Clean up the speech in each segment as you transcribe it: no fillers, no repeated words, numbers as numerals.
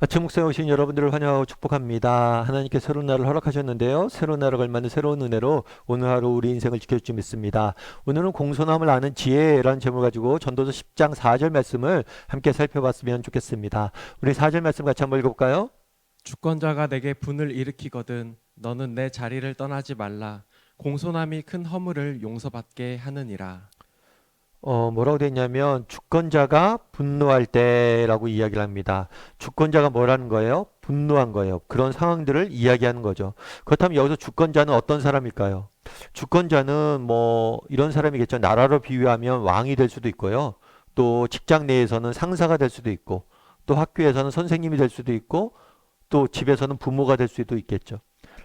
아침 묵상에 오신 여러분들을 환영하고 축복합니다. 하나님께 새로운 날을 허락하셨는데요. 새로운 날을 걸맞는 새로운 은혜로 오늘 하루 우리 인생을 지켜줄 믿습니다. 오늘은 공손함을 아는 지혜라는 제목을 가지고 전도서 10장 4절 말씀을 함께 살펴봤으면 좋겠습니다. 우리 4절 말씀 같이 한번 읽어볼까요? 주권자가 내게 분을 일으키거든 너는 내 자리를 떠나지 말라. 공손함이 큰 허물을 용서받게 하느니라. 뭐라고 되어 있냐면 주권자가 분노할 때라고 이야기를 합니다. 주권자가 뭐라는 거예요? 분노한 거예요. 그런 상황들을 이야기하는 거죠. 그렇다면 여기서 주권자는 어떤 사람일까요? 주권자는 뭐 이런 사람이겠죠. 나라로 비유하면 왕이 될 수도 있고요. 또 직장 내에서는 상사가 될 수도 있고, 또 학교에서는 선생님이 될 수도 있고, 또 집에서는 부모가 될 수도 있겠죠.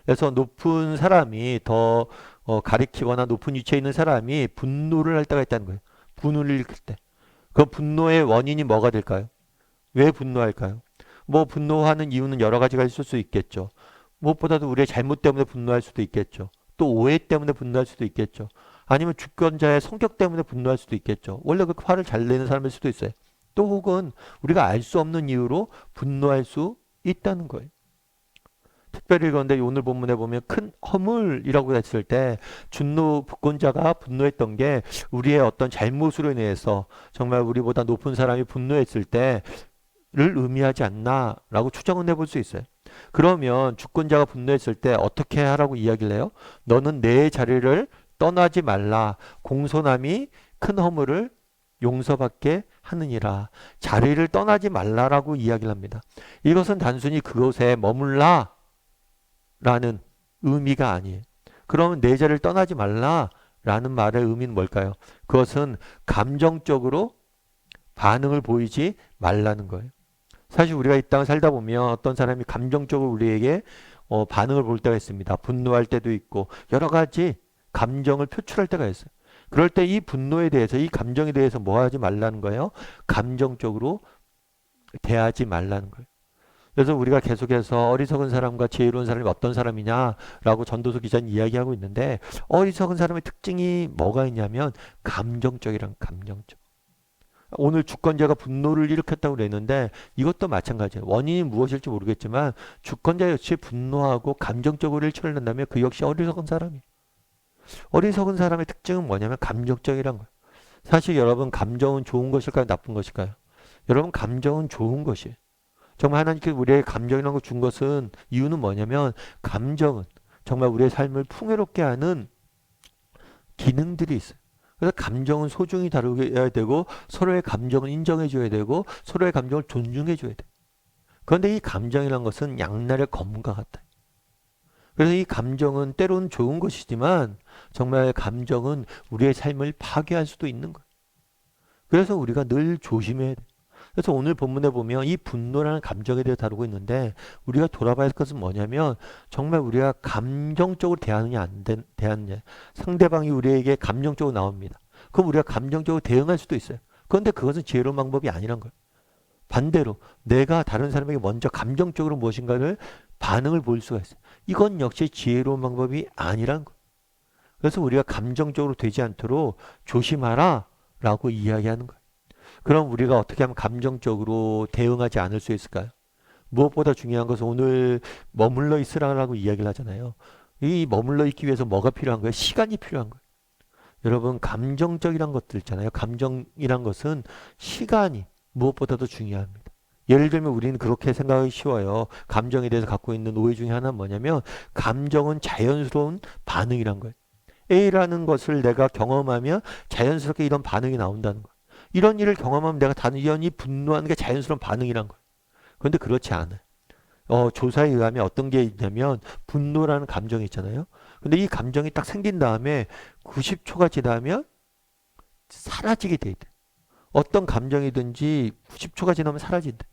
그래서 높은 사람이 더 가리키거나 높은 위치에 있는 사람이 분노를 할 때가 있다는 거예요. 분노를 일으킬 때. 그 분노의 원인이 뭐가 될까요? 왜 분노할까요? 뭐 분노하는 이유는 여러 가지가 있을 수 있겠죠. 무엇보다도 우리의 잘못 때문에 분노할 수도 있겠죠. 또 오해 때문에 분노할 수도 있겠죠. 아니면 주권자의 성격 때문에 분노할 수도 있겠죠. 원래 그 화를 잘 내는 사람일 수도 있어요. 또 혹은 우리가 알 수 없는 이유로 분노할 수 있다는 거예요. 특별히 그런데 오늘 본문에 보면 큰 허물이라고 했을 때 분노 부권자가 분노했던 게 우리의 어떤 잘못으로 인해서 정말 우리보다 높은 사람이 분노했을 때를 의미하지 않나라고 추정은 해볼 수 있어요. 그러면 주권자가 분노했을 때 어떻게 하라고 이야기를 해요? 너는 내 자리를 떠나지 말라. 공손함이 큰 허물을 용서받게 하느니라. 자리를 떠나지 말라라고 이야기를 합니다. 이것은 단순히 그곳에 머물라 라는 의미가 아니에요. 그러면 내 자리를 떠나지 말라라는 말의 의미는 뭘까요? 그것은 감정적으로 반응을 보이지 말라는 거예요. 사실 우리가 이 땅을 살다 보면 어떤 사람이 감정적으로 우리에게 반응을 볼 때가 있습니다. 분노할 때도 있고 여러 가지 감정을 표출할 때가 있어요. 그럴 때 이 분노에 대해서 이 감정에 대해서 뭐 하지 말라는 거예요? 감정적으로 대하지 말라는 거예요. 그래서 우리가 계속해서 어리석은 사람과 지혜로운 사람이 어떤 사람이냐라고 전도서 기자는 이야기하고 있는데 어리석은 사람의 특징이 뭐가 있냐면 감정적이란 감정적. 오늘 주권자가 분노를 일으켰다고 그랬는데 이것도 마찬가지예요. 원인이 무엇일지 모르겠지만 주권자 역시 분노하고 감정적으로 일처를 낸다면 그 역시 어리석은 사람이에요. 어리석은 사람의 특징은 뭐냐면 감정적이란 거예요. 사실 여러분 감정은 좋은 것일까요? 나쁜 것일까요? 여러분 감정은 좋은 것이에요. 정말 하나님께서 우리의 감정이라는 걸 준 것은 이유는 뭐냐면 감정은 정말 우리의 삶을 풍요롭게 하는 기능들이 있어요. 그래서 감정은 소중히 다루어야 되고 서로의 감정을 인정해 줘야 되고 서로의 감정을 존중해 줘야 돼. 그런데 이 감정이라는 것은 양날의 검과 같아요. 그래서 이 감정은 때로는 좋은 것이지만 정말 감정은 우리의 삶을 파괴할 수도 있는 거예요. 그래서 우리가 늘 조심해야 돼요. 그래서 오늘 본문에 보면 이 분노라는 감정에 대해 다루고 있는데 우리가 돌아봐야 할 것은 뭐냐면 정말 우리가 감정적으로 대하느냐 안 대하느냐 상대방이 우리에게 감정적으로 나옵니다. 그럼 우리가 감정적으로 대응할 수도 있어요. 그런데 그것은 지혜로운 방법이 아니란 거예요. 반대로 내가 다른 사람에게 먼저 감정적으로 무엇인가를 반응을 보일 수가 있어요. 이건 역시 지혜로운 방법이 아니란 거예요. 그래서 우리가 감정적으로 되지 않도록 조심하라 라고 이야기하는 거예요. 그럼 우리가 어떻게 하면 감정적으로 대응하지 않을 수 있을까요? 무엇보다 중요한 것은 오늘 머물러 있으라고 이야기를 하잖아요. 이 머물러 있기 위해서 뭐가 필요한 거예요? 시간이 필요한 거예요. 여러분 감정적이란 것들 있잖아요. 감정이란 것은 시간이 무엇보다도 중요합니다. 예를 들면 우리는 그렇게 생각하기 쉬워요. 감정에 대해서 갖고 있는 오해 중에 하나는 뭐냐면 감정은 자연스러운 반응이란 거예요. A라는 것을 내가 경험하면 자연스럽게 이런 반응이 나온다는 거예요. 이런 일을 경험하면 내가 당연히 분노하는 게 자연스러운 반응이란 거예요. 그런데 그렇지 않아요. 조사에 의하면 어떤 게 있냐면 분노라는 감정이 있잖아요. 근데 이 감정이 딱 생긴 다음에 90초가 지나면 사라지게 돼 있대. 어떤 감정이든지 90초가 지나면 사라진대.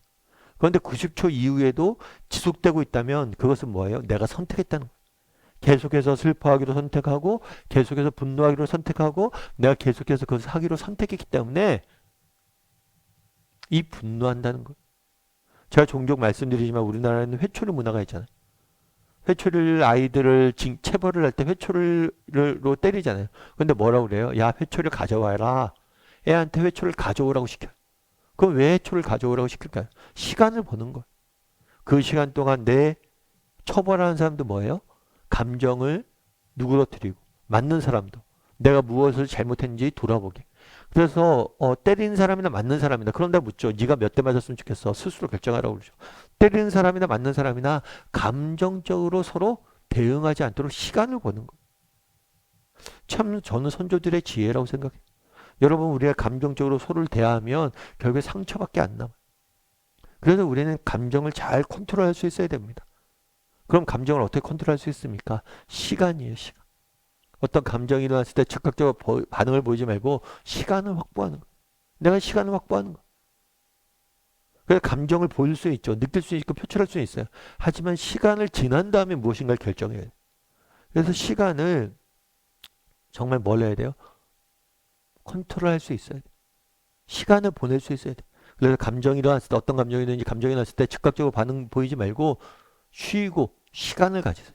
그런데 90초 이후에도 지속되고 있다면 그것은 뭐예요? 내가 선택했다는 거예요. 계속해서 슬퍼하기로 선택하고 계속해서 분노하기로 선택하고 내가 계속해서 그것을 하기로 선택했기 때문에 이 분노한다는 거예요. 제가 종종 말씀드리지만 우리나라에는 회초리 문화가 있잖아요. 회초리를 아이들을 체벌을 할 때 회초리로 때리잖아요. 근데 뭐라고 그래요? 야 회초리 가져와라. 애한테 회초리를 가져오라고 시켜요. 그럼 왜 회초리를 가져오라고 시킬까요? 시간을 버는 거예요. 그 시간 동안 내 처벌하는 사람도 뭐예요? 감정을 누그러뜨리고 맞는 사람도 내가 무엇을 잘못했는지 돌아보게. 그래서 때리는 사람이나 맞는 사람이나 그런데 묻죠. 네가 몇 대 맞았으면 좋겠어. 스스로 결정하라고 그러죠. 때리는 사람이나 맞는 사람이나 감정적으로 서로 대응하지 않도록 시간을 보는 거예요. 참 저는 선조들의 지혜라고 생각해요. 여러분 우리가 감정적으로 서로를 대하면 결국에 상처밖에 안 남아요. 그래서 우리는 감정을 잘 컨트롤할 수 있어야 됩니다. 그럼 감정을 어떻게 컨트롤할 수 있습니까? 시간이에요, 시간. 어떤 감정이 일어났을 때 즉각적으로 반응을 보이지 말고 시간을 확보하는 거예요. 내가 시간을 확보하는 거예요. 그래서 감정을 보일 수 있죠. 느낄 수 있고 표출할 수 있어요. 하지만 시간을 지난 다음에 무엇인가를 결정해야 돼요. 그래서 시간을 정말 뭘 해야 돼요? 컨트롤할 수 있어야 돼요. 시간을 보낼 수 있어야 돼요. 그래서 감정이 일어났을 때 어떤 감정이든지 감정이 일어났을 때 즉각적으로 반응 보이지 말고 쉬고 시간을 가지세요.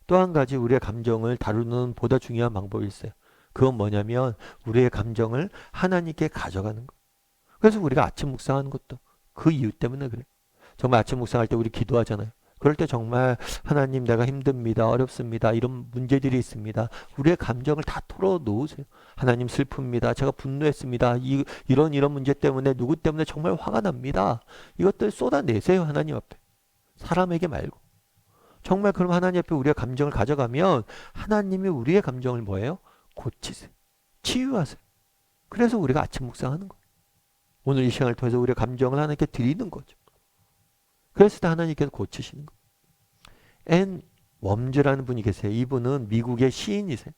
또 한 가지 우리의 감정을 다루는 보다 중요한 방법이 있어요. 그건 뭐냐면 우리의 감정을 하나님께 가져가는 거예요. 그래서 우리가 아침 묵상하는 것도 그 이유 때문에 그래요. 정말 아침 묵상할 때 우리 기도하잖아요. 그럴 때 정말 하나님 내가 힘듭니다. 어렵습니다. 이런 문제들이 있습니다. 우리의 감정을 다 털어놓으세요. 하나님 슬픕니다. 제가 분노했습니다. 이런 문제 때문에 누구 때문에 정말 화가 납니다. 이것들 쏟아내세요. 하나님 앞에. 사람에게 말고. 정말 그럼 하나님 앞에 우리의 감정을 가져가면 하나님이 우리의 감정을 뭐예요? 고치세요. 치유하세요. 그래서 우리가 아침 묵상하는 거예요. 오늘 이 시간을 통해서 우리의 감정을 하나님께 드리는 거죠. 그래서 하나님께서 고치시는 거예요. 앤 웜즈라는 분이 계세요. 이분은 미국의 시인이세요.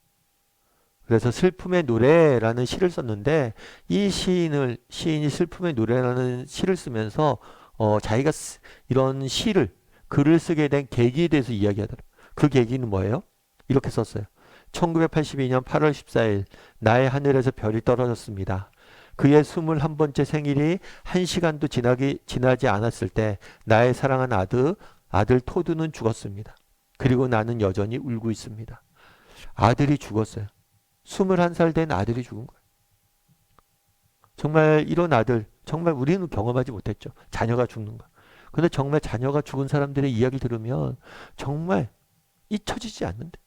그래서 슬픔의 노래라는 시를 썼는데 이 시인이 슬픔의 노래라는 시를 쓰면서 자기가 이런 글을 쓰게 된 계기에 대해서 이야기하더라고요. 그 계기는 뭐예요? 이렇게 썼어요. 1982년 8월 14일 나의 하늘에서 별이 떨어졌습니다. 그의 21번째 생일이 1시간도 지나지 않았을 때 나의 사랑한 아들 토드는 죽었습니다. 그리고 나는 여전히 울고 있습니다. 아들이 죽었어요. 21살 된 아들이 죽은 거예요. 정말 이런 아들, 정말 우리는 경험하지 못했죠. 자녀가 죽는 거. 근데 정말 자녀가 죽은 사람들의 이야기 들으면 정말 잊혀지지 않는데.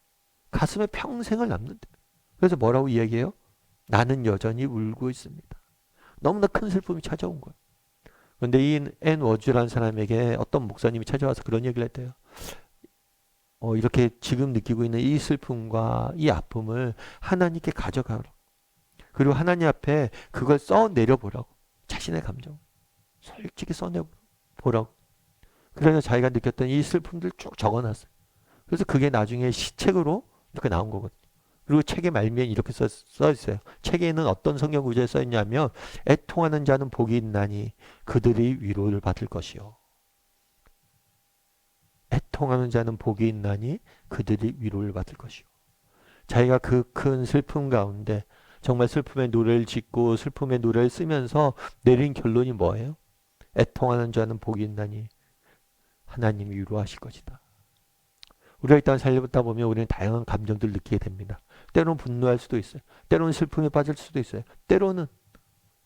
가슴에 평생을 남는데. 그래서 뭐라고 이야기해요? 나는 여전히 울고 있습니다. 너무나 큰 슬픔이 찾아온 거예요. 그런데 이 앤 워즈라는 사람에게 어떤 목사님이 찾아와서 그런 얘기를 했대요. 이렇게 지금 느끼고 있는 이 슬픔과 이 아픔을 하나님께 가져가라. 그리고 하나님 앞에 그걸 써내려보라고. 자신의 감정. 솔직히 써내보라고. 그래서 자기가 느꼈던 이 슬픔들 쭉 적어놨어요. 그래서 그게 나중에 시책으로 이렇게 나온 거거든요. 그리고 책의 말미에 이렇게 써 있어요. 책에는 어떤 성경 구절에 써 있냐면 애통하는 자는 복이 있나니 그들이 위로를 받을 것이요. 애통하는 자는 복이 있나니 그들이 위로를 받을 것이요. 자기가 그 큰 슬픔 가운데 정말 슬픔의 노래를 짓고 슬픔의 노래를 쓰면서 내린 결론이 뭐예요? 애통하는 자는 복이 있나니 하나님이 위로하실 것이다. 우리가 일단 살다 보면 우리는 다양한 감정들을 느끼게 됩니다. 때로는 분노할 수도 있어요. 때로는 슬픔에 빠질 수도 있어요. 때로는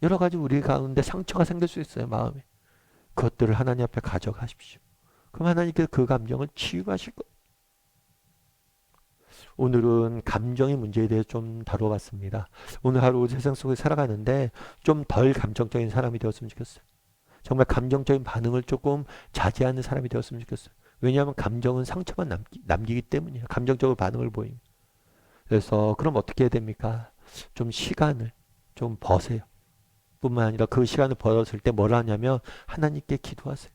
여러 가지 우리 가운데 상처가 생길 수 있어요. 마음에. 그것들을 하나님 앞에 가져가십시오. 그럼 하나님께서 그 감정을 치유하실 거예요. 오늘은 감정의 문제에 대해 좀 다뤄봤습니다. 오늘 하루 세상 속에 살아가는데 좀 덜 감정적인 사람이 되었으면 좋겠어요. 정말 감정적인 반응을 조금 자제하는 사람이 되었으면 좋겠어요. 왜냐하면 감정은 상처만 남기기 때문이에요. 감정적으로 반응을 보이면. 그래서 그럼 어떻게 해야 됩니까? 좀 시간을 좀 버세요. 뿐만 아니라 그 시간을 벌었을 때 뭘 하냐면 하나님께 기도하세요.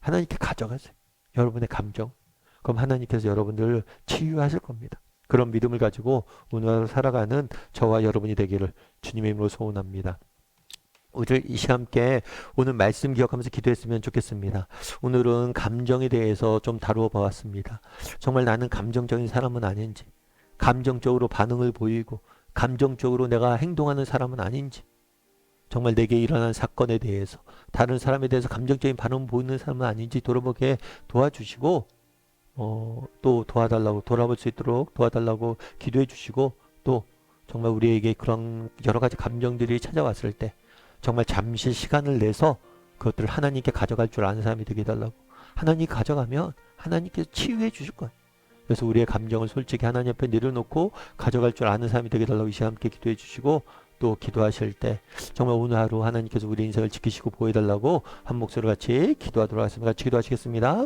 하나님께 가져가세요. 여러분의 감정. 그럼 하나님께서 여러분들을 치유하실 겁니다. 그런 믿음을 가지고 오늘 하루 살아가는 저와 여러분이 되기를 주님의 이름으로 소원합니다. 오늘 이 시간 함께 오늘 말씀 기억하면서 기도했으면 좋겠습니다. 오늘은 감정에 대해서 좀 다루어 보았습니다. 정말 나는 감정적인 사람은 아닌지, 감정적으로 반응을 보이고 감정적으로 내가 행동하는 사람은 아닌지, 정말 내게 일어난 사건에 대해서 다른 사람에 대해서 감정적인 반응을 보이는 사람은 아닌지 돌아보게 도와주시고 또 도와달라고 돌아볼 수 있도록 도와달라고 기도해 주시고 또 정말 우리에게 그런 여러 가지 감정들이 찾아왔을 때 정말 잠시 시간을 내서 그것들을 하나님께 가져갈 줄 아는 사람이 되게 해달라고 하나님이 가져가면 하나님께서 치유해 주실 거예요. 그래서 우리의 감정을 솔직히 하나님 앞에 내려놓고 가져갈 줄 아는 사람이 되게 달라고 이 시간 함께 기도해 주시고, 또 기도하실 때 정말 오늘 하루 하나님께서 우리 인생을 지키시고 보호해달라고 한 목소리로 같이 기도하도록 하겠습니다. 같이 기도하시겠습니다.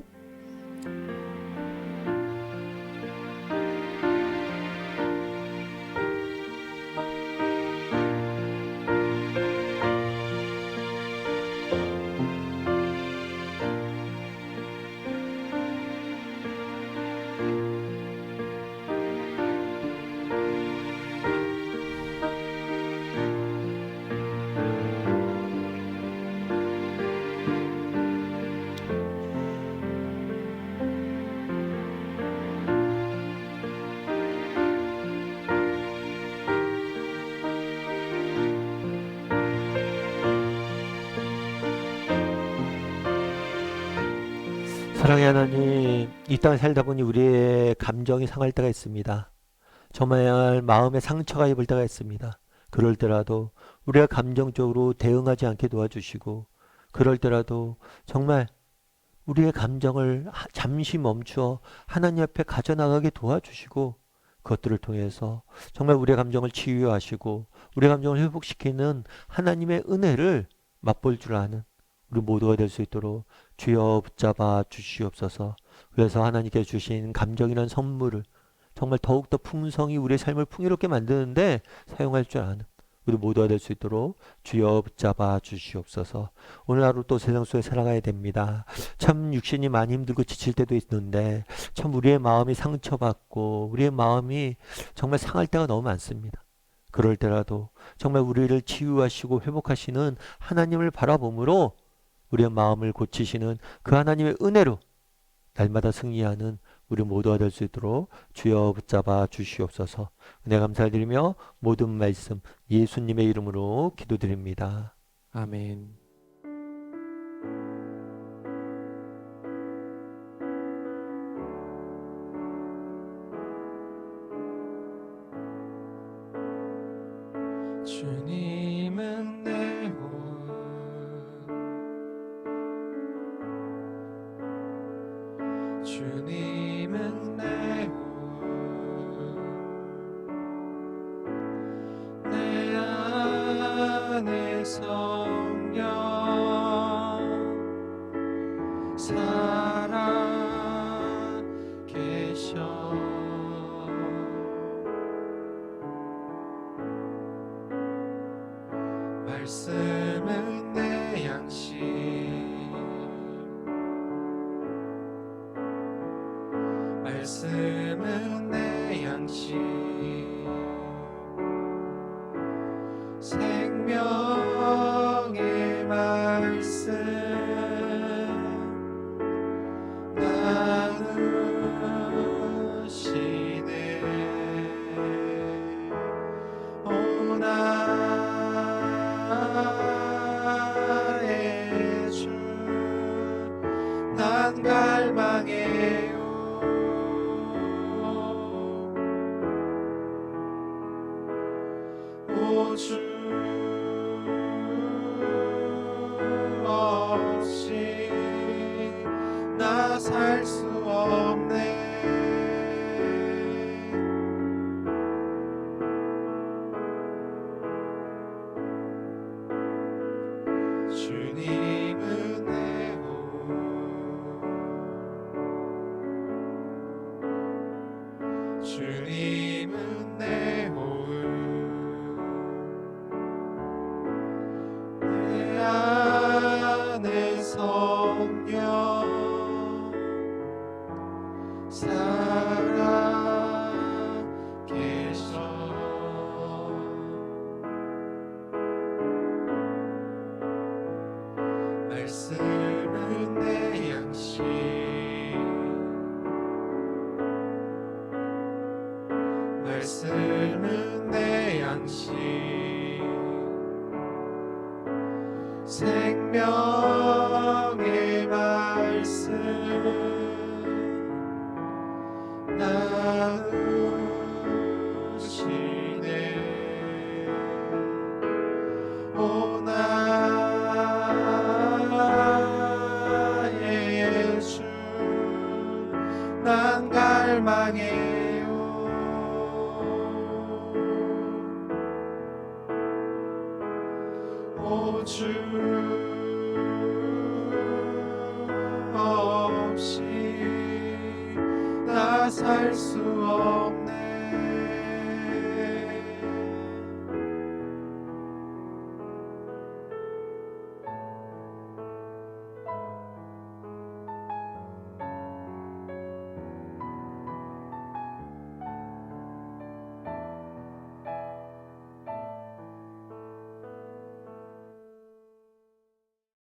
사랑의 하나님, 이 땅에 살다 보니 우리의 감정이 상할 때가 있습니다. 정말 마음에 상처가 입을 때가 있습니다. 그럴 때라도 우리가 감정적으로 대응하지 않게 도와주시고, 그럴 때라도 정말 우리의 감정을 잠시 멈추어 하나님 앞에 가져나가게 도와주시고, 그것들을 통해서 정말 우리의 감정을 치유하시고 우리의 감정을 회복시키는 하나님의 은혜를 맛볼 줄 아는 우리 모두가 될 수 있도록 주여 붙잡아 주시옵소서. 그래서 하나님께 주신 감정이란 선물을 정말 더욱더 풍성히 우리의 삶을 풍요롭게 만드는데 사용할 줄 아는 우리 모두가 될 수 있도록 주여 붙잡아 주시옵소서. 오늘 하루 또 세상 속에 살아가야 됩니다. 참 육신이 많이 힘들고 지칠 때도 있는데 참 우리의 마음이 상처받고 우리의 마음이 정말 상할 때가 너무 많습니다. 그럴 때라도 정말 우리를 치유하시고 회복하시는 하나님을 바라봄으로 우리의 마음을 고치시는 그 하나님의 은혜로 날마다 승리하는 우리 모두가 될 수 있도록 주여 붙잡아 주시옵소서. 은혜 감사드리며 모든 말씀 예수님의 이름으로 기도드립니다. 아멘. 주님은 내 호흡, 주님은 내 호흡, 내 안에 성령 살아 계셔. 말씀은 내 양식, 말씀은 내 양식, 생명의 말씀 나누시네. 오 나의 주, 난 갈망해요. 오 주 없이 나 살 수 없네. 주님은 내 호흡, 주님은 내 호흡, 내 안에 성령 살아 계셔. 말씀은 내 양식, 말씀은 내 양식, 생명의 말씀 나누시네. 오 나의 주, 오 주 없이 나 살 수 없네